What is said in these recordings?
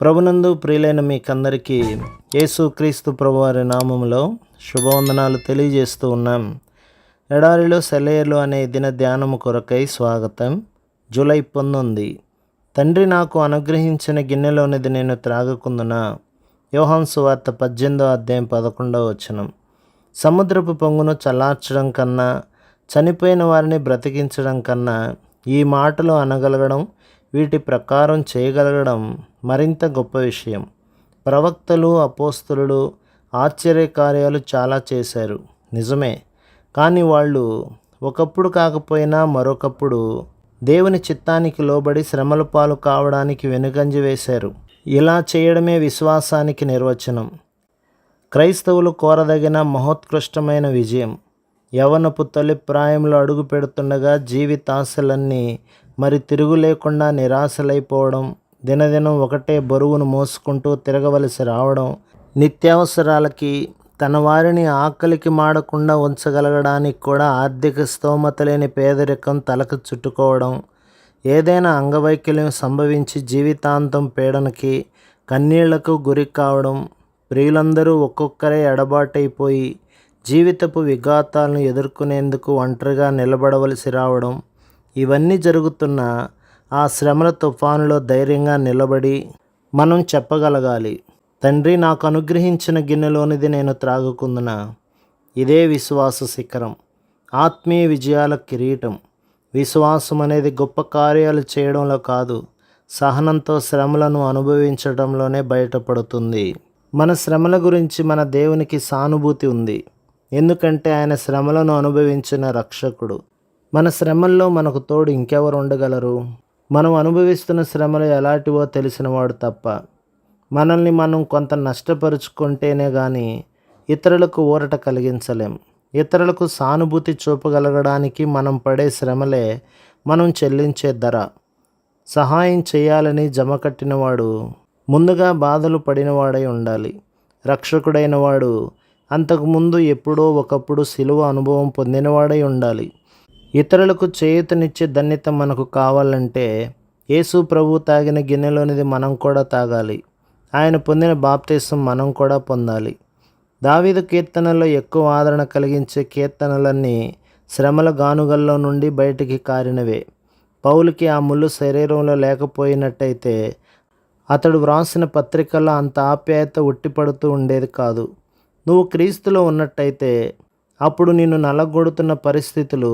ప్రభునందు ప్రియులైన మీకందరికీ యేసుక్రీస్తు ప్రభువారి నామములో శుభవందనాలు తెలియజేస్తూ ఉన్నాం. ఎడారిలో సెలయేర్లు అనే దిన ధ్యానము కొరకై స్వాగతం. జూలై 19. తండ్రి నాకు అనుగ్రహించిన గిన్నెలోనిది నేను త్రాగకుందునా. యోహాను సువార్త 18:11. సముద్రపు పొంగును చల్లార్చడం కన్నా, చనిపోయిన వారిని బ్రతికించడం కన్నా ఈ మాటలు అనగలగడం, వీటి ప్రకారం చేయగలగడం మరింత గొప్ప విషయం. ప్రవక్తలు, అపోస్తలులు ఆశ్చర్యకార్యాలు చాలా చేశారు, నిజమే. కానీ వాళ్ళు ఒకప్పుడు కాకపోయినా మరొకప్పుడు దేవుని చిత్తానికి లోబడి శ్రమల పాలు కావడానికి వెనుకంజ వేశారు. ఇలా చేయడమే విశ్వాసానికి నిర్వచనం. క్రైస్తవులు కోరదగిన మహోత్కృష్టమైన విజయం. యవ్వనపు తొలి ప్రాయంలో అడుగు పెడుతుండగా జీవితాశలన్నీ మరి తిరుగు లేకుండా నిరాశలైపోవడం, దినదినం ఒకటే బరువును మోసుకుంటూ తిరగవలసి రావడం, నిత్యావసరాలకి తన వారిని ఆకలికి మాడకుండా ఉంచగలగడానికి కూడా ఆర్థిక స్తోమత లేని పేదరికం తలకు చుట్టుకోవడం, ఏదైనా అంగవైకల్యం సంభవించి జీవితాంతం పీడనకి, కన్నీళ్లకు గురి కావడం, ప్రియులందరూ ఒక్కొక్కరే ఎడబాటైపోయి జీవితపు విఘాతాలను ఎదుర్కొనేందుకు ఒంటరిగా నిలబడవలసి రావడం, ఇవన్నీ జరుగుతున్న ఆ శ్రమల తుఫానులో ధైర్యంగా నిలబడి మనం చెప్పగలగాలి, తండ్రి నాకు అనుగ్రహించిన గిన్నెలోనిది నేను త్రాగుకుందునా. ఇదే విశ్వాస శిఖరం, ఆత్మీయ విజయాల కిరీటం. విశ్వాసం అనేది గొప్ప కార్యాలు చేయడంలో కాదు, సహనంతో శ్రమలను అనుభవించడంలోనే బయటపడుతుంది. మన శ్రమల గురించి మన దేవునికి సానుభూతి ఉంది, ఎందుకంటే ఆయన శ్రమలను అనుభవించిన రక్షకుడు. మన శ్రమల్లో మనకు తోడు ఇంకెవరు ఉండగలరు? మనం అనుభవిస్తున్న శ్రమలు ఎలాంటివో తెలిసినవాడు తప్ప. మనల్ని మనం కొంత నష్టపరుచుకుంటేనే కానీ ఇతరులకు ఊరట కలిగించలేం. ఇతరులకు సానుభూతి చూపగలగడానికి మనం పడే శ్రమలే మనం చెల్లించే ధర. సహాయం చేయాలని జమ కట్టినవాడు ముందుగా బాధలు పడినవాడై ఉండాలి. రక్షకుడైన వాడు అంతకుముందు ఎప్పుడో ఒకప్పుడు శిలువ అనుభవం పొందినవాడై ఉండాలి. ఇతరులకు చేయూతనిచ్చే ధన్యత మనకు కావాలంటే యేసు ప్రభు తాగిన గిన్నెలోనిది మనం కూడా తాగాలి. ఆయన పొందిన బాప్తిసం మనం కూడా పొందాలి. దావీదు కీర్తనల్లో ఎక్కువ ఆదరణ కలిగించే కీర్తనలన్నీ శ్రమల గానుగల్లో నుండి బయటికి కారినవే. పౌలుకి ఆ ముళ్ళు శరీరంలో లేకపోయినట్టయితే అతడు వ్రాసిన పత్రికల్లో అంత ఆప్యాయత ఉట్టిపడుతూ ఉండేది కాదు. నువ్వు క్రీస్తులో ఉన్నట్టయితే అప్పుడు నిన్ను నలగొడుతున్న పరిస్థితులు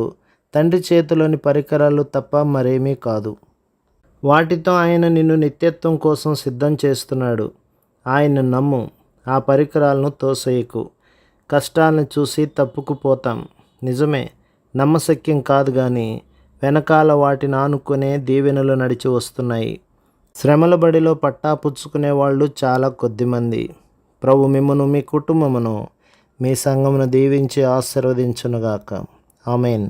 తండ్రి చేతిలోని పరికరాలు తప్ప మరేమీ కాదు. వాటితో ఆయన నిన్ను నిత్యత్వం కోసం సిద్ధం చేస్తున్నాడు. ఆయన్ను నమ్ము, ఆ పరికరాలను తోసేయకు. కష్టాలను చూసి తప్పుకుపోతాం, నిజమే. నమ్మశక్యం కాదు, కానీ వెనకాల వాటిని ఆనుకునే దీవెనలు నడిచి వస్తున్నాయి. శ్రమల బడిలో పట్టా పుచ్చుకునే వాళ్ళు చాలా కొద్దిమంది. ప్రభు మిమ్మును, మీ కుటుంబమును, మీ సంఘమును దీవించి ఆశీర్వదించునుగాక. ఆమేన్.